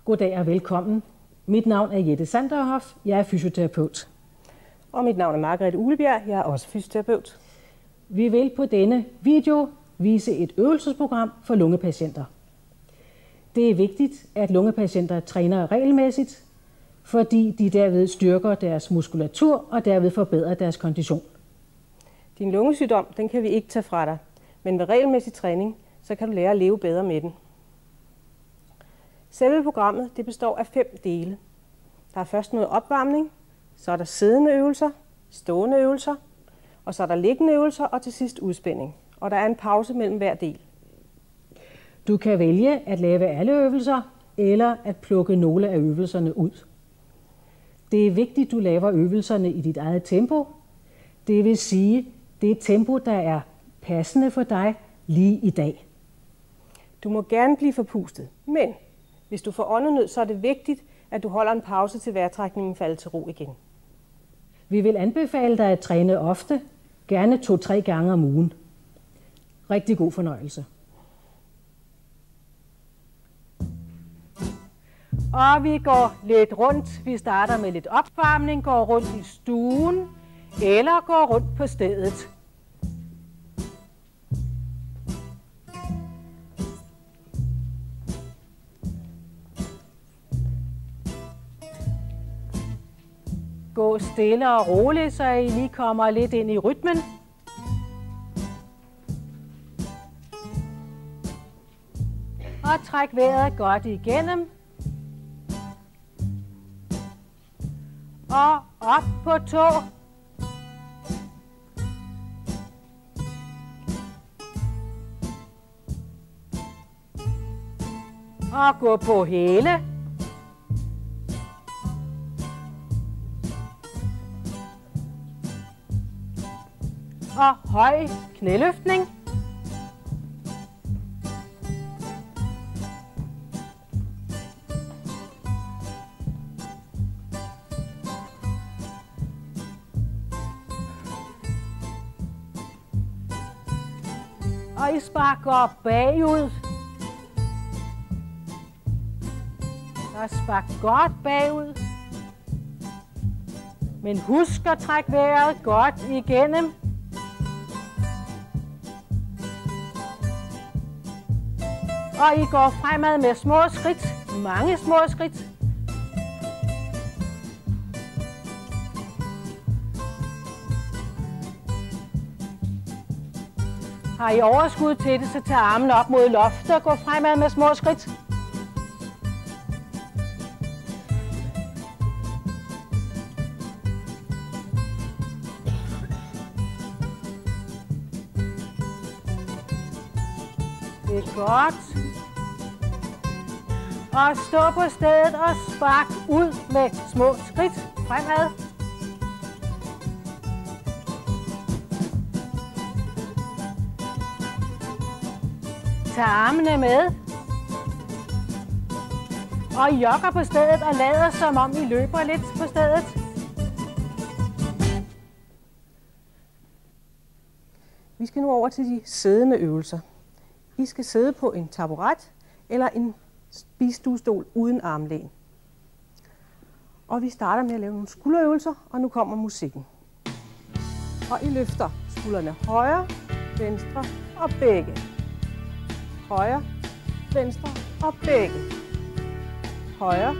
Goddag og velkommen. Mit navn er Jette Sanderhoff. Jeg er fysioterapeut. Og mit navn er Margrethe Uglebjerg. Jeg er også fysioterapeut. Vi vil på denne video vise et øvelsesprogram for lungepatienter. Det er vigtigt, at lungepatienter træner regelmæssigt, fordi de derved styrker deres muskulatur og derved forbedrer deres kondition. Din lungesygdom, den kan vi ikke tage fra dig, men ved regelmæssig træning, så kan du lære at leve bedre med den. Selve programmet det består af 5 dele. Der er først noget opvarmning, så er der siddende øvelser, stående øvelser, og så er der liggende øvelser og til sidst udspænding. Og der er en pause mellem hver del. Du kan vælge at lave alle øvelser eller at plukke nogle af øvelserne ud. Det er vigtigt, at du laver øvelserne i dit eget tempo. Det vil sige, det tempo, der er passende for dig lige i dag. Du må gerne blive forpustet, men hvis du får åndenød, så er det vigtigt, at du holder en pause til vejrtrækningen falder til ro igen. Vi vil anbefale dig at træne ofte, gerne 2-3 gange om ugen. Rigtig god fornøjelse. Og vi går lidt rundt. Vi starter med lidt opvarmning, går rundt i stuen eller går rundt på stedet. Gå stille og roligt, så I lige kommer lidt ind i rytmen. Og træk vejret godt igennem. Og op på tå. Og gå på hæle. Og høj knæløftning. Og I sparker bagud. Og spark godt bagud. Men husk at trække vejret godt igennem. Og I går fremad med små skridt, mange små skridt. Har I overskud til det, så tag armene op mod loftet og gå fremad med små skridt. Det er godt. Og stå på stedet og spark ud med små skridt fremad. Tag armene med. Og jogger på stedet og lader som om I løber lidt på stedet. Vi skal nu over til de siddende øvelser. I skal sidde på en taburet eller en spisestuestol uden armlæn. Og vi starter med at lave nogle skulderøvelser, og nu kommer musikken. Og I løfter skuldrene højre, venstre og begge. Højre, venstre og begge. Højre,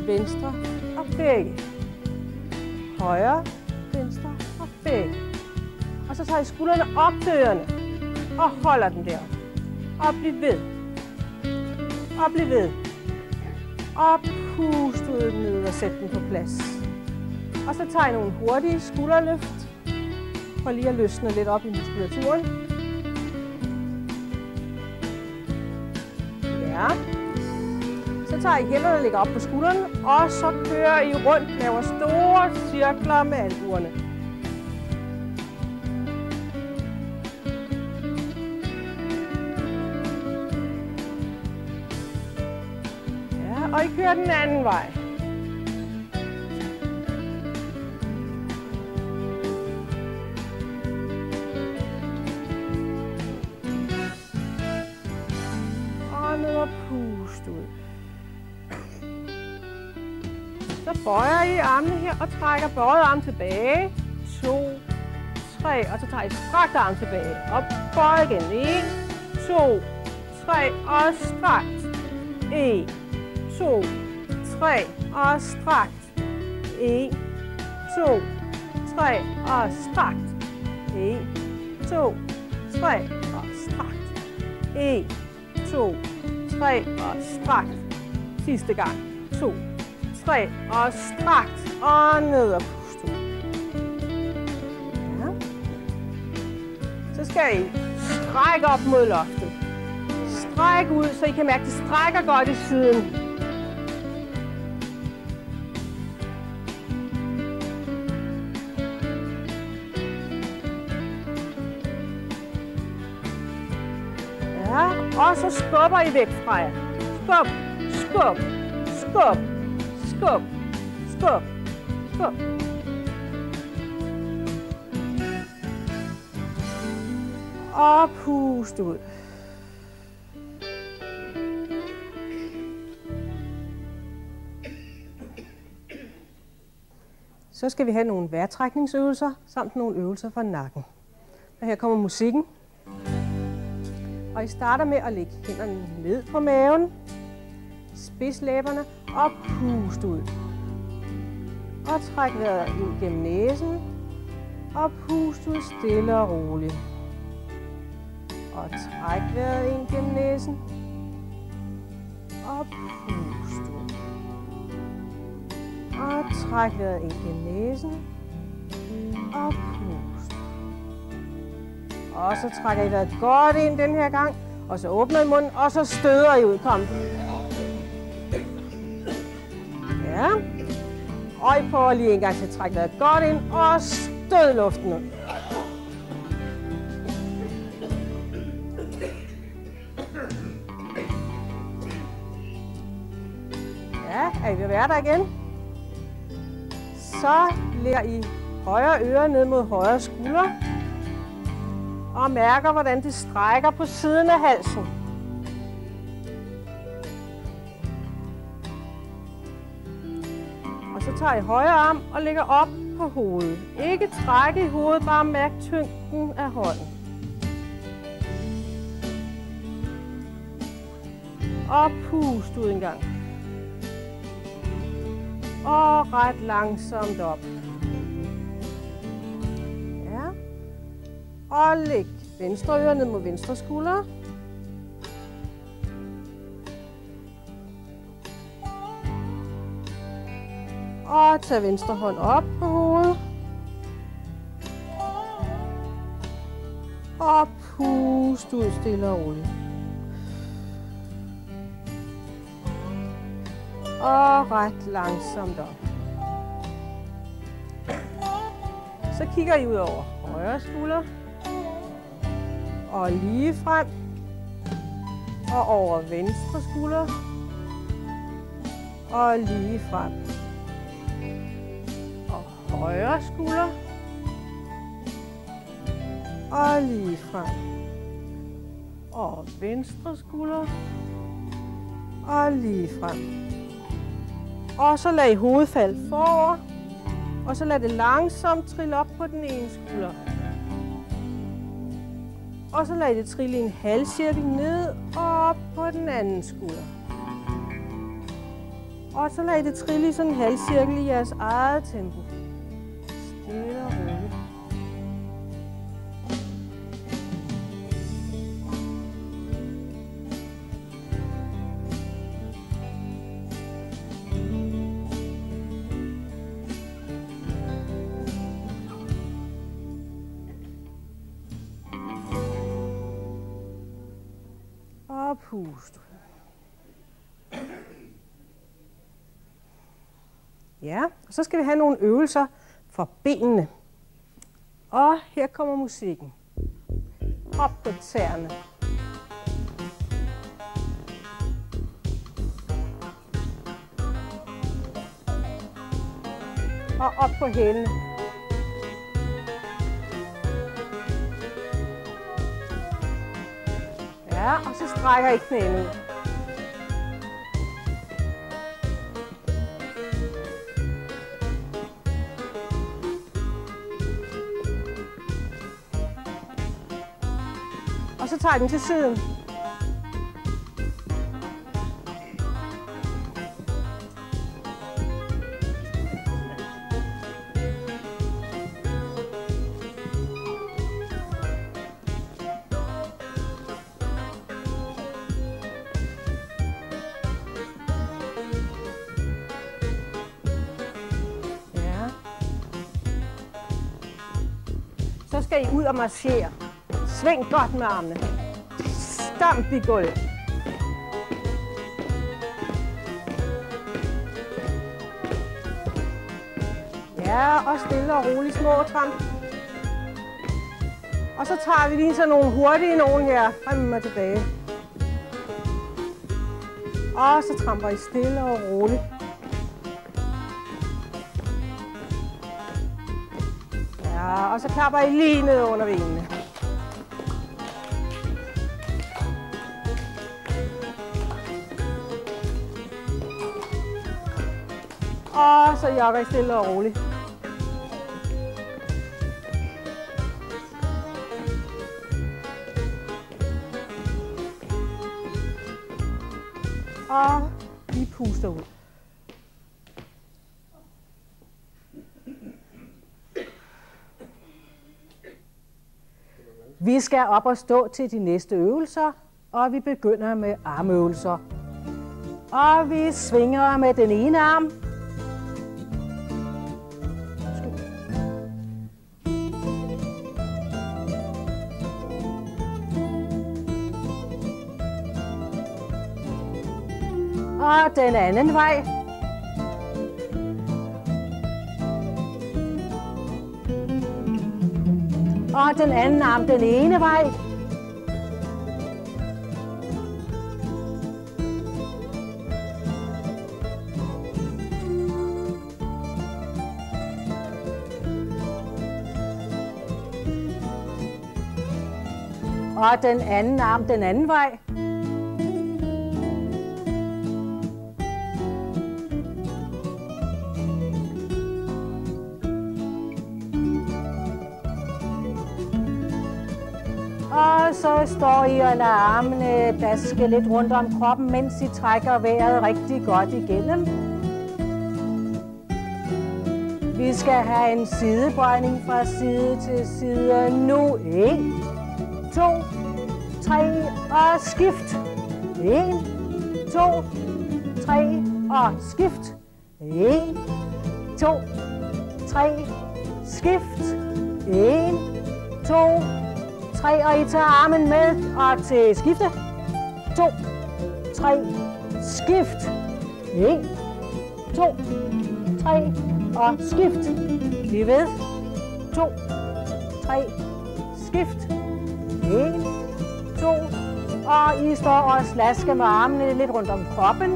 venstre og begge. Højre, venstre og begge. Og så tager I skuldrene op til ørerne og holder dem der. Og bliv ved. Og bliv ved. Og pust ud ned og sæt den på plads. Og så tager I nogle hurtige skulderløft. For lige at løsne lidt op i muskulaturen. Ja. Så tager I hænderne og lægger op på skuldrene. Og så kører I rundt, laver store cirkler med albuerne. Og I kører den anden vej. Og ned og pust ud. Så bøjer I armene her og trækker bøjet arm tilbage. 2, 3, og så tager I strakt arm tilbage. Og bøj igen. 1, 2, 3 og strakt. 1, 2, 3 og strakt. 1, 2, 3 og strakt. 1, 2, 3 og strakt. 1, 2, 3 og strakt. Sidste gang. 2, 3 og strakt. Og ned og pust ud. Ja. Så skal I strække op mod loftet. Stræk ud, så I kan mærke, at det strækker godt i siden. Ja, og så skubber I væk fra jer. Skub, skub, skub, skub, skub, skub. Og pust ud. Så skal vi have nogle vejrtrækningsøvelser, samt nogle øvelser for nakken. Og her kommer musikken. Og I starter med at lægge hænderne ned på maven, spids læberne og pust ud. Og træk vejret ind gennem næsen og pust ud stille og roligt. Og træk vejret ind gennem næsen og pust ud. Og træk vejret ind gennem næsen og pust. Og så trækker I vejret godt ind den her gang. Og så åbner I munden, og så støder I ud. Kom. Ja. Og I prøver lige en gang til at trække vejret godt ind og stød luften ud. Ja, er I ved at være der igen? Så lægger I højre øre ned mod højre skulder. Og mærker, hvordan det strækker på siden af halsen. Og så tager I højre arm og lægger op på hovedet. Ikke trække i hovedet, bare mærk tyngden af hånden. Og pust ud en gang. Og ret langsomt op. Og læg venstre øre ned mod venstre skulder. Og tag venstre hånd op på hovedet. Og pust ud stille og roligt. Og ret langsomt op. Så kigger I ud over højre skulder. Og lige frem. Og over venstre skulder. Og lige frem. Og højre skulder. Og lige frem. Og venstre skulder. Og lige frem. Og så lad I hovedet falde forover. Og så lad det langsomt trille op på den ene skulder. Og så lad I det trille en halvcirkel ned og op på den anden skulder. Og så lad I det trille i sådan en halvcirkel i jeres eget tempo. Stille og roligt. Og pust. Ja, og så skal vi have nogle øvelser for benene. Og her kommer musikken. Op på tæerne. Og op på hælene. Ja, og så strækker I knæene ud. Og så tager jeg den til siden. Så skal I ud og marchere. Sving godt med armene. Stamp i gulvet. Ja, og stille og roligt små tramp. Og så tager vi lige sådan nogle hurtige nogen her. Frem og tilbage. Og så tramper I stille og roligt. Ja, og så klapper I lige ned under benene. Og så jogger I stille og roligt. Og vi puster ud. Vi skal op og stå til de næste øvelser, og vi begynder med armøvelser. Og vi svinger med den ene arm. Og den anden vej. Og den anden arm den ene vej. Og den anden arm den anden vej. Og så står I og lader armene daske lidt rundt om kroppen, mens I trækker vejret rigtig godt igennem. Vi skal have en sidebøjning fra side til side nu. 1, 2, 3 og skift. 1, 2, 3 og skift. 1, 2, 3, skift. 1, 2, 3, og I tager armen med og til skifte. 2, 3, skift. 1, 2, 3 og skift. Bliv ved. 2, 3, skift. 1, 2, og I står og slasker med armene lidt rundt om kroppen.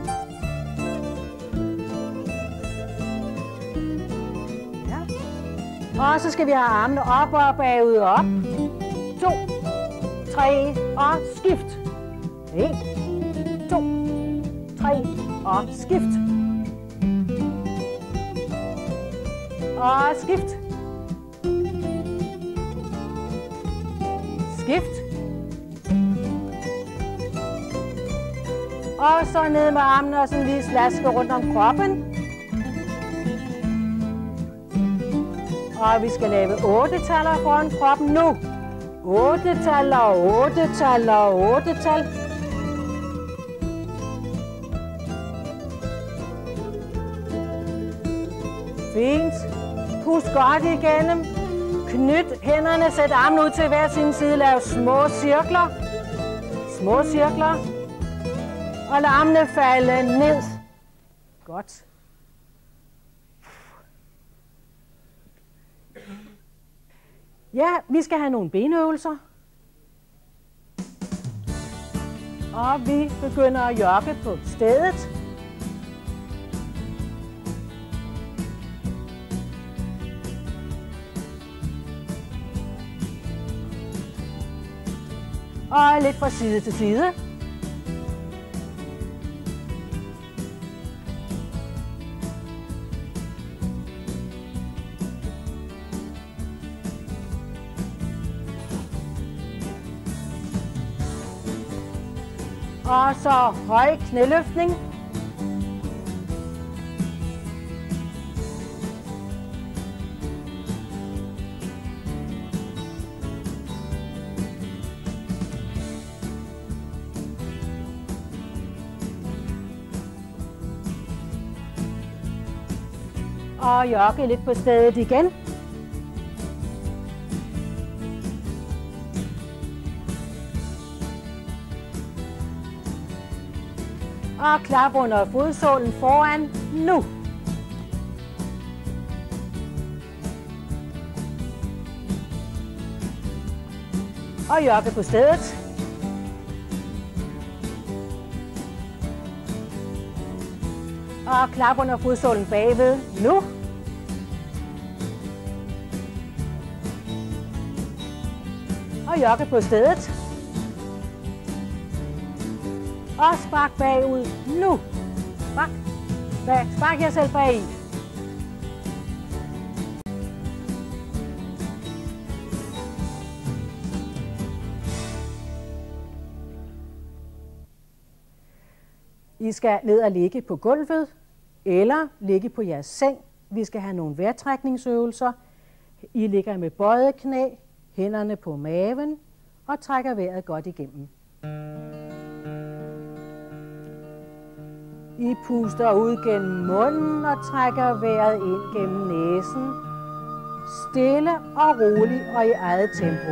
Ja. Og så skal vi have armene op og bagud og op. 2, 3 og skift. 1, 2, 3 og skift. Og skift. Skift. Og så ned med armene og sådan lige slaske rundt om kroppen. Og vi skal lave 8-taller foran kroppen nu. 8-tal og 8-tal og 8-tal. Fint. Pust godt igennem. Knyt hænderne, sæt armene ud til hver sin side. Lav små cirkler. Små cirkler. Og lad armene falde ned. Godt. Ja, vi skal have nogle benøvelser. Og vi begynder at jogge på stedet. Og lidt fra side til side. Og så høj knæløftning. Og jogge lidt på stedet igen. Og klap under fodsålen foran nu. Og jogge på stedet. Og klap under fodsålen bagved nu. Og jogge på stedet. Og spark bagud nu. Spark jer selv bag i. I skal ned og ligge på gulvet, eller ligge på jeres seng. Vi skal have nogle vejrtrækningsøvelser. I ligger med bøjet knæ, hænderne på maven og trækker vejret godt igennem. I puster ud gennem munden og trækker vejret ind gennem næsen. Stille og roligt og i eget tempo.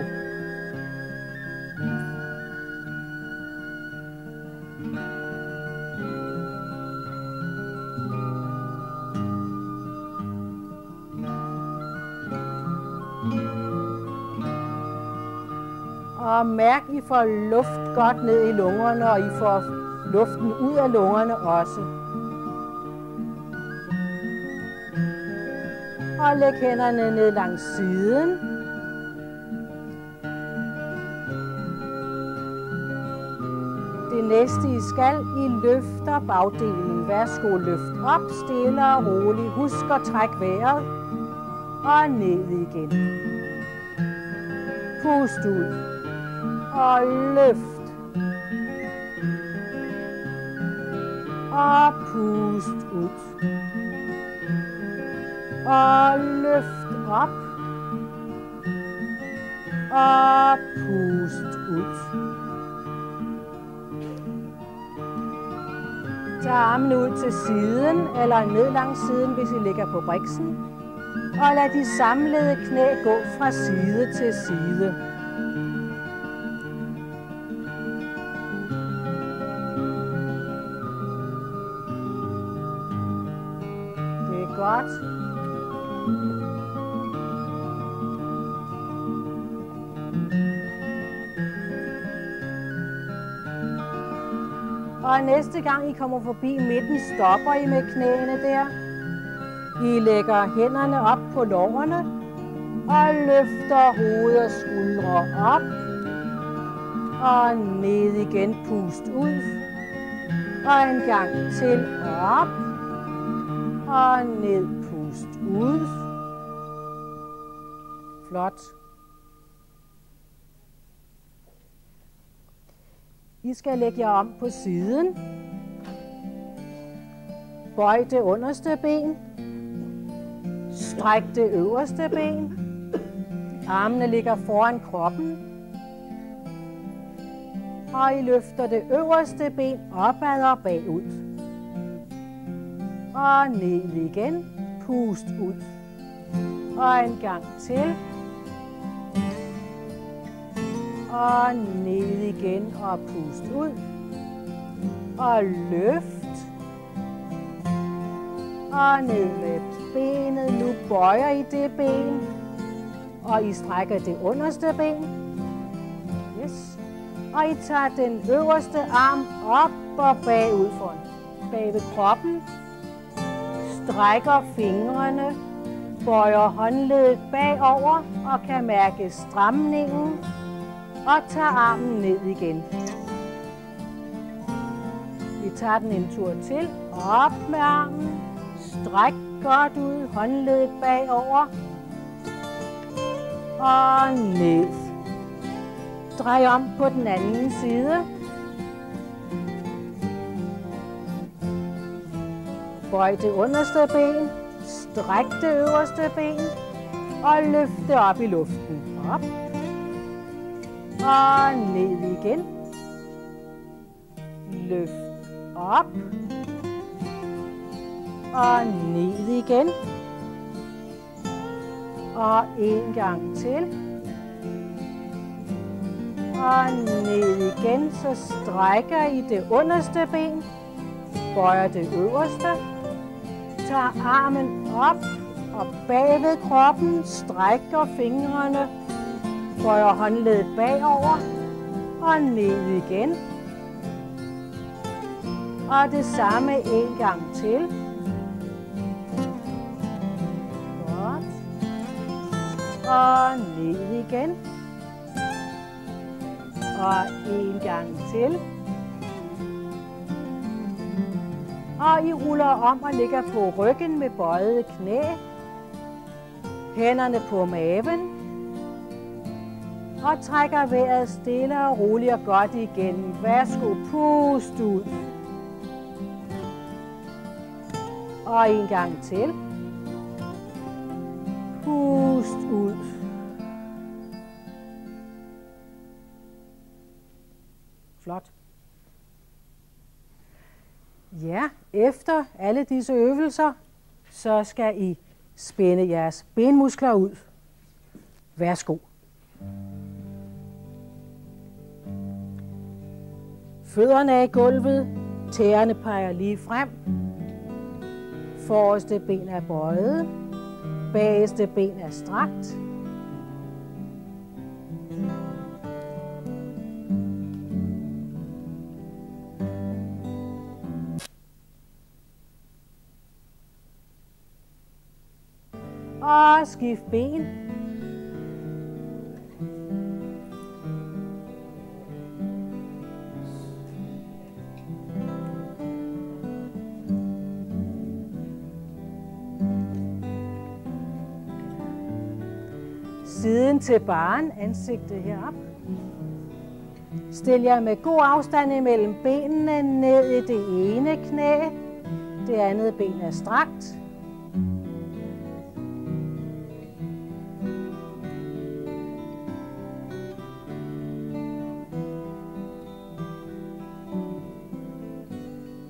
Og mærk, I får luft godt ned i lungerne, og I får luften ud af lungerne også. Og læg hænderne ned langs siden. Det næste I skal, I løfter bagdelen. Værsgo, løft op, stille og roligt. Husk at trække vejret. Og ned igen. Pust ud. Og løft. Og pust ud. Og løft op. Og pust ud. Tag armene ud til siden eller ned langs siden, hvis I ligger på briksen. Og lad de samlede knæ gå fra side til side. Godt. Og næste gang I kommer forbi midten, stopper I med knæene der. I lægger hænderne op på lårene og løfter hoved og skuldre op. Og ned igen, pust ud. Og en gang til op. Og ned, pust ud. Flot. I skal lægge jer om på siden. Bøj det underste ben. Stræk det øverste ben. Armene ligger foran kroppen. Og I løfter det øverste ben opad og bagud. Og ned igen. Pust ud. Og en gang til. Og ned igen og pust ud. Og løft. Og ned med benet. Nu bøjer I det ben. Og I strækker det underste ben. Yes. Og I tager den øverste arm op og bagud foran. Bag ved kroppen. Strækker fingrene. Bøjer håndledet bagover og kan mærke stramningen. Og tager armen ned igen. Vi tager den en tur til. Op med armen. Stræk godt ud. Håndledet bagover. Og ned. Drej om på den anden side. Bøj det underste ben, stræk det øverste ben, og løft det op i luften. Op. Og ned igen. Løft op. Og ned igen. Og en gang til. Og ned igen, så strækker I det underste ben. Bøjer det øverste. Tager armen op og bag ved kroppen. Strækker fingrene. Bøjer håndledet bagover. Og ned igen. Og det samme en gang til. Godt. Og ned igen. Og en gang til. Og I ruller om og ligger på ryggen med bøjede knæ. Hænderne på maven. Og trækker vejret stille og roligt og godt igen. Værsgo, pust ud. Og en gang til. Pust ud. Flot. Ja, efter alle disse øvelser, så skal I spænde jeres benmuskler ud. Værsgo. Fødderne er i gulvet, tæerne peger lige frem. Forreste ben er bøjet, bagerste ben er strakt. Og skift ben. Siden til barn, ansigtet herop. Stil jer med god afstand imellem benene ned i det ene knæ. Det andet ben er strakt.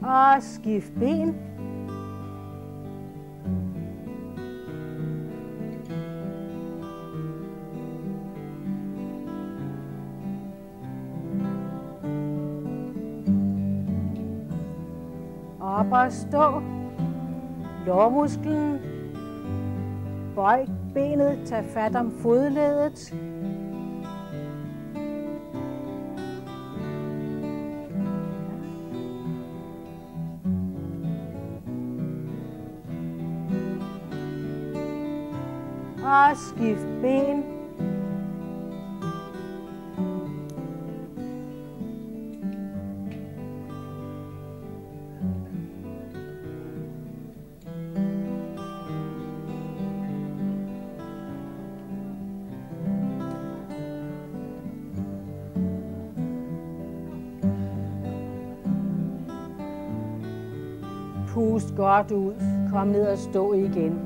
Og skift ben. Op og stå. Lårmusklen. Bøj benet, tag fat om fodleddet. Og skift ben. Pust godt ud. Kom ned og stå igen.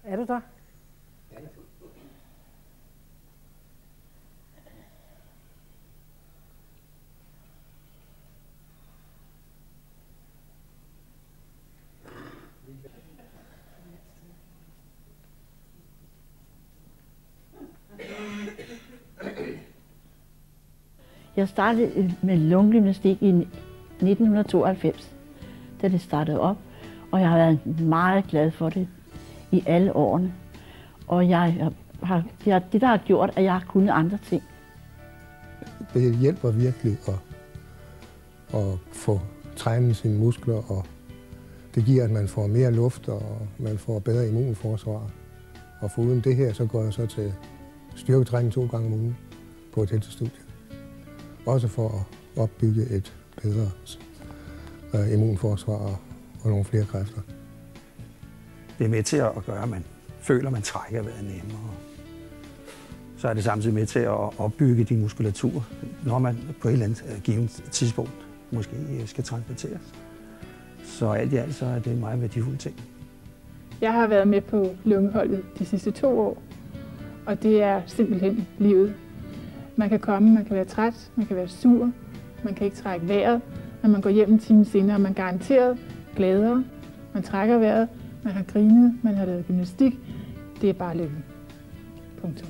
Er du der? Jeg startede med lungegymnastik i 1992, da det startede op, og jeg har været meget glad for det i alle årene. Og det, der har gjort, at jeg har kunnet andre ting. Det hjælper virkelig at få trænet sine muskler, og det giver, at man får mere luft, og man får bedre immunforsvar. Og foruden det her, så går jeg så til styrketræning 2 gange om ugen på et heltestudie. Også for at opbygge et bedre immunforsvar og nogle flere kræfter. Det er med til at gøre, at man føler, at man trækker vejret nemmere. så er det samtidig med til at opbygge din muskulatur, når man på et eller andet givet tidspunkt måske skal transporteres. Så alt i alt så er det en meget værdifuld ting. Jeg har været med på lungeholdet de sidste 2 år, og det er simpelthen livet. Man kan komme, man kan være træt, man kan være sur, man kan ikke trække vejret, men man går hjem en time senere, og man garanteret gladere. Man trækker vejret, man har grinet, man har lavet gymnastik. Det er bare lykken. Punktum.